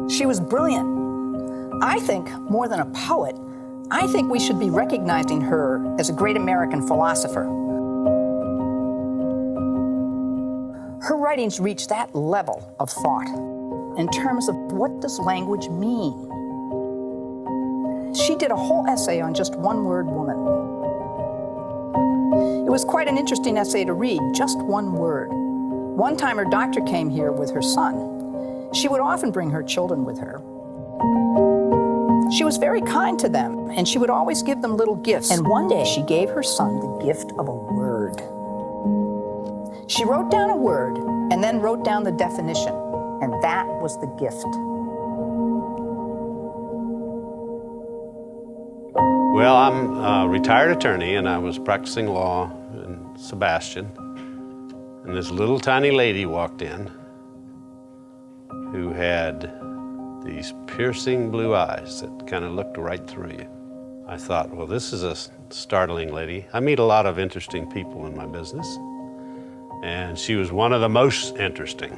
She was brilliant. I think, more than a poet, I think we should be recognizing her as a great American philosopher. Her writings reach that level of thought in terms of what does language mean. She did a whole essay on just one word, woman. It was quite an interesting essay to read, just one word. One time her doctor came here with her son. She would often bring her children with her. She was very kind to them, and she would always give them little gifts. And one day she gave her son the gift of a word. She wrote down a word and then wrote down the definition, and that was the gift. Well, I'm a retired attorney, and I was practicing law in Sebastian, and this little tiny lady walked in who had these piercing blue eyes that kind of looked right through you. I thought, well, this is a startling lady. I meet a lot of interesting people in my business, and she was one of the most interesting.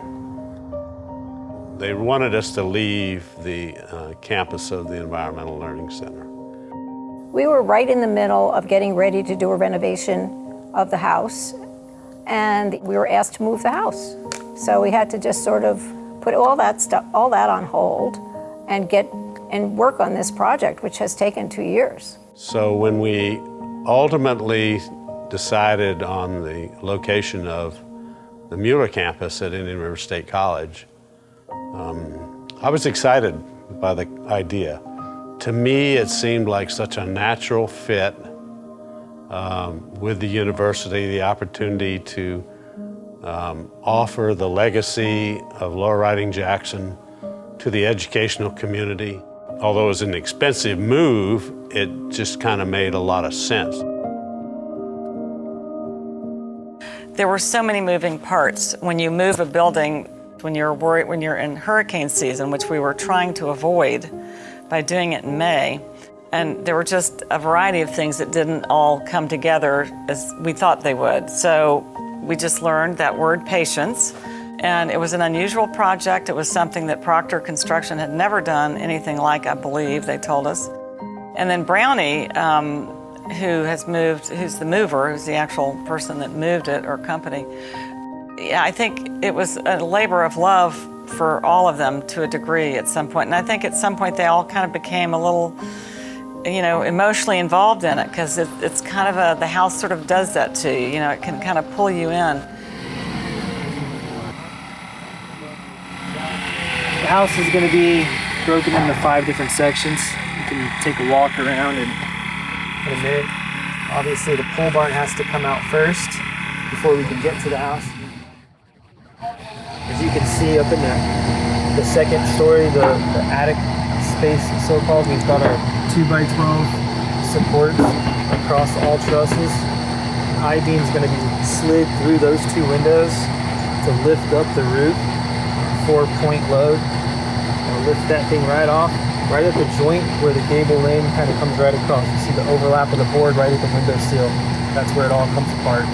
They wanted us to leave the campus of the Environmental Learning Center. We were right in the middle of getting ready to do a renovation of the house, and we were asked to move the house. So we had to just sort of put all that on hold and work on this project, which has taken 2 years. So when we ultimately decided on the location of the Mueller campus at Indian River State College, I was excited by the idea. To me, it seemed like such a natural fit with the university, the opportunity to offer the legacy of Lower Riding Jackson to the educational community. Although it was an expensive move, it just kind of made a lot of sense. There were so many moving parts. When you move a building, when you're in hurricane season, which we were trying to avoid by doing it in May, and there were just a variety of things that didn't all come together as we thought they would. So we just learned that word, patience, and it was an unusual project. It was something that Proctor Construction had never done anything like, I believe, they told us. And then Brownie, who's the mover, who's the actual person that moved it, or company, yeah, I think it was a labor of love for all of them to a degree at some point. And I think at some point they all kind of became a little, emotionally involved in it, because it's kind of the house sort of does that to you. It can kind of pull you in. The house is going to be broken into 5 different sections. You can take a walk around in a minute. Obviously the pole barn has to come out first before we can get to the house. As you can see up in the second story, the attic space, so-called, we've got our 2x12 supports across all trusses. I-beam's going to be slid through those 2 windows to lift up the roof, 4-point load. We'll lift that thing right off, right at the joint where the gable lane kind of comes right across. You see the overlap of the board right at the window sill. That's where it all comes apart.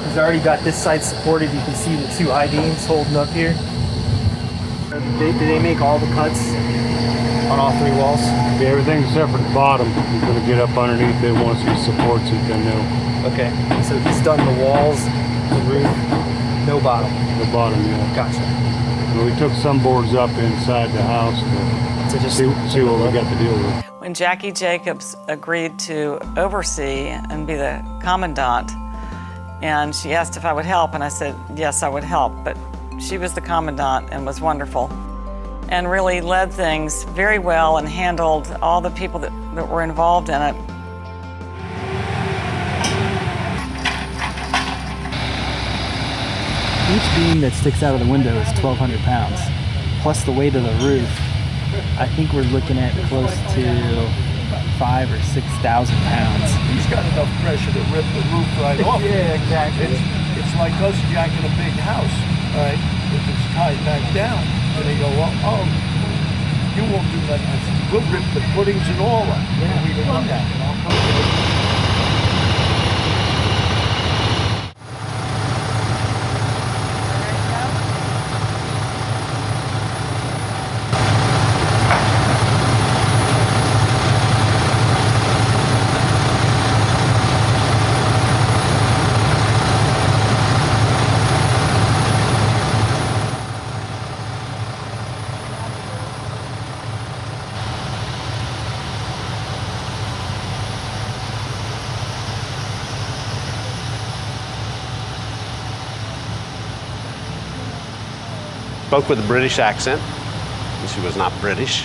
We've already got this side supported. You can see the 2 I-beams holding up here. Did they make all the cuts on all 3 walls? Yeah, everything except for the bottom. He's going to get up underneath it once he supports it, then they'll... Okay, so he's done the walls, the roof, no bottom. The bottom, yeah. Gotcha. Well, we took some boards up inside the house to just see what we got to deal with. When Jackie Jacobs agreed to oversee and be the commandant, and she asked if I would help, and I said, yes, I would help. But she was the commandant and was wonderful and really led things very well and handled all the people that were involved in it. Each beam that sticks out of the window is 1,200 pounds, plus the weight of the roof. I think we're looking at close to 5,000 or 6,000 pounds. He's got enough pressure to rip the roof right off. Yeah, exactly. It's like us jacking a big house, all right? If it's tied back down, and they go, oh, you won't do that. We'll rip the footings and all that. Yeah, we've done that. spoke with a British accent, and she was not British,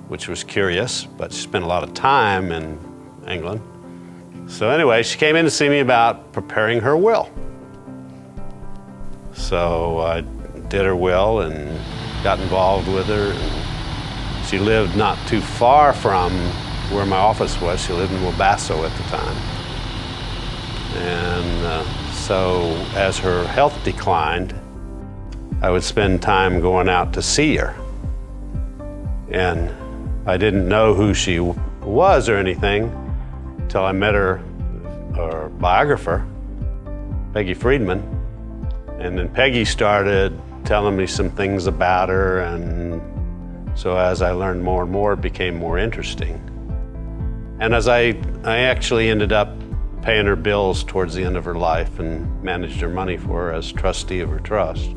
which was curious, but she spent a lot of time in England. So anyway, she came in to see me about preparing her will. So I did her will and got involved with her. And she lived not too far from where my office was. She lived in Wabasso at the time. And so as her health declined, I would spend time going out to see her. And I didn't know who she was or anything until I met her biographer, Peggy Friedman. And then Peggy started telling me some things about her, and so as I learned more and more, it became more interesting. And as I actually ended up paying her bills towards the end of her life and managed her money for her as trustee of her trust.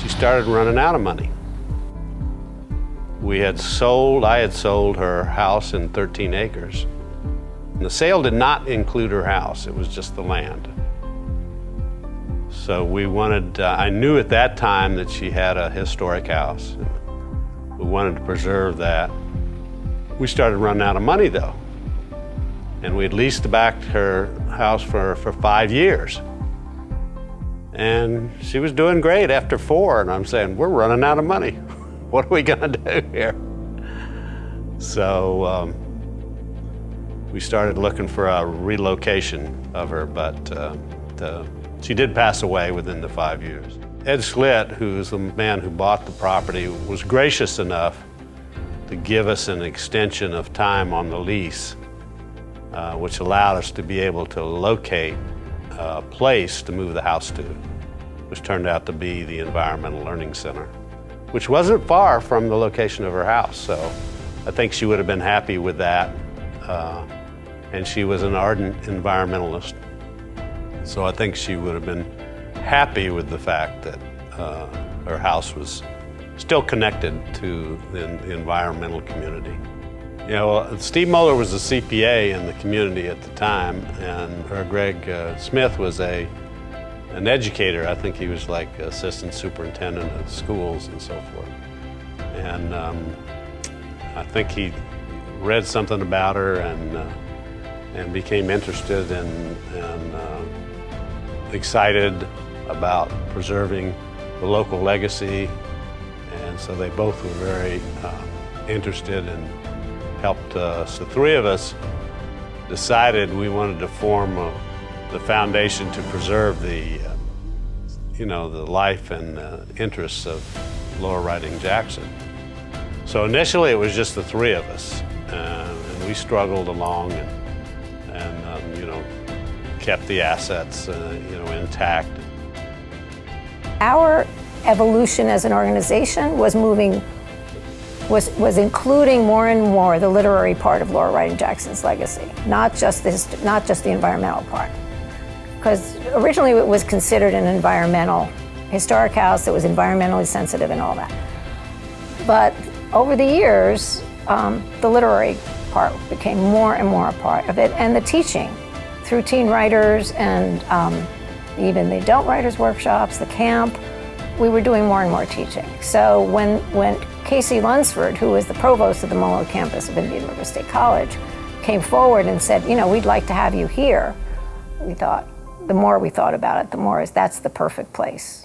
She started running out of money. I had sold her house in 13 acres. And the sale did not include her house, it was just the land. So we wanted, I knew at that time that she had a historic house. We wanted to preserve that. We started running out of money though. And we had leased back her house for 5 years. And she was doing great after 4, and I'm saying, we're running out of money. What are we gonna do here? So we started looking for a relocation of her, but she did pass away within the 5 years. Ed Schlitt, who is the man who bought the property, was gracious enough to give us an extension of time on the lease, which allowed us to be able to locate a place to move the house to, which turned out to be the Environmental Learning Center, which wasn't far from the location of her house. So I think she would have been happy with that. And she was an ardent environmentalist. So I think she would have been happy with the fact that her house was still connected to the environmental community. You know, Steve Moeller was a CPA in the community at the time, and Greg Smith was an educator. I think he was like assistant superintendent of schools and so forth. And I think he read something about her and became interested and excited about preserving the local legacy. And so they both were very interested and helped us. The three of us decided we wanted to form the foundation to preserve the life and interests of Lower Riding Jackson. So initially it was just the three of us, and we struggled along and kept the assets intact. Our evolution as an organization was including more and more the literary part of Lower Riding Jackson's legacy, not just the environmental part. Because originally it was considered an historic house that was environmentally sensitive and all that. But over the years, the literary part became more and more a part of it, and the teaching through teen writers and even the adult writers workshops, the camp, we were doing more and more teaching. So when Casey Lunsford, who was the provost of the Moeller campus of Indian River State College, came forward and said, we'd like to have you here, we thought, the more we thought about it, the more that's the perfect place.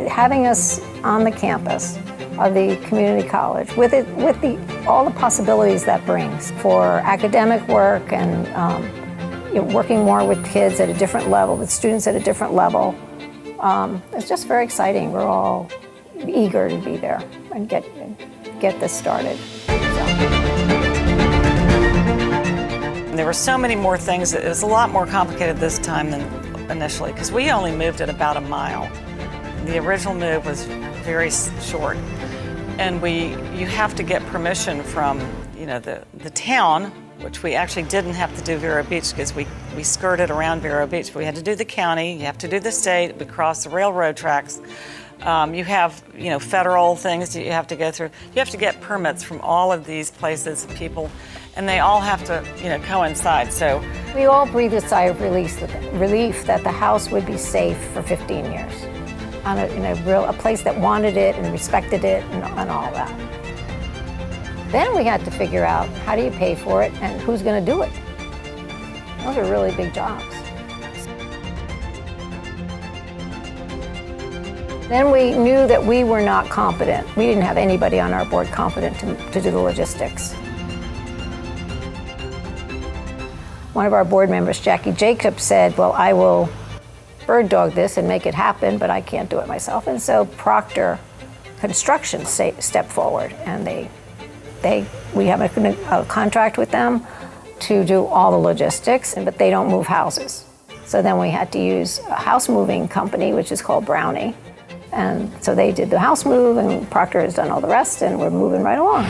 Having us on the campus of the community college with all the possibilities that brings for academic work and working more with kids at a different level, with students at a different level. It's just very exciting. We're all eager to be there and get this started. There were so many more things. It was a lot more complicated this time than initially, because we only moved at about a mile The original move was very short, and you have to get permission from the town, which we actually didn't have to do Vero Beach because we skirted around Vero Beach. But we had to do the county, you have to do the state, we crossed the railroad tracks. You have federal things that you have to go through. You have to get permits from all of these places, people, and they all have to coincide. So we all breathed a sigh of relief that the house would be safe for 15 years, in a place that wanted it and respected it and all that. Then we had to figure out, how do you pay for it and who's going to do it? Those are really big jobs. Then we knew that we were not competent. We didn't have anybody on our board competent to do the logistics. One of our board members, Jackie Jacobs, said, well, I will bird dog this and make it happen, but I can't do it myself. And so Proctor Construction stepped forward, and we have a contract with them to do all the logistics, but they don't move houses. So then we had to use a house moving company, which is called Brownie. And so they did the house move, and Proctor has done all the rest, and we're moving right along.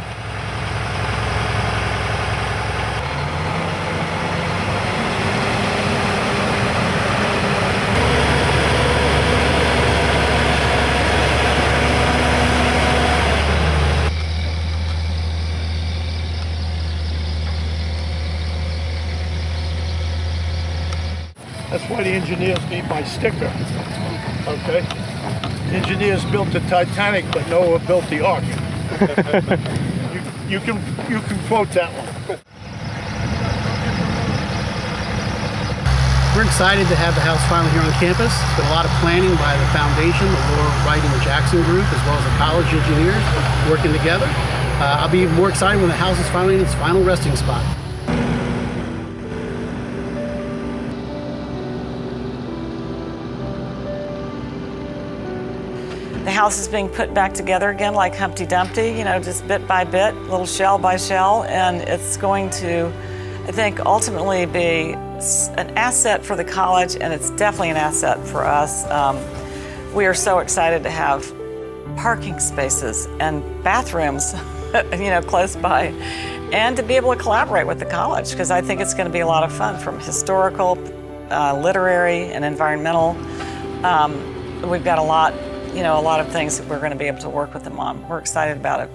That's why the engineers need my sticker, okay? Engineers built the Titanic, but Noah built the Ark. you can quote that one. We're excited to have the house finally here on campus. It's been a lot of planning by the foundation, the Laura Wright and Jackson group, as well as the college engineers working together. I'll be even more excited when the house is finally in its final resting spot. the house is being put back together again like Humpty Dumpty, just bit by bit, little shell by shell, and it's going to, I think, ultimately be an asset for the college, and it's definitely an asset for us. We are so excited to have parking spaces and bathrooms, close by, and to be able to collaborate with the college, because I think it's going to be a lot of fun, from historical, literary, and environmental. We've got a lot of things that we're going to be able to work with them on. We're excited about it.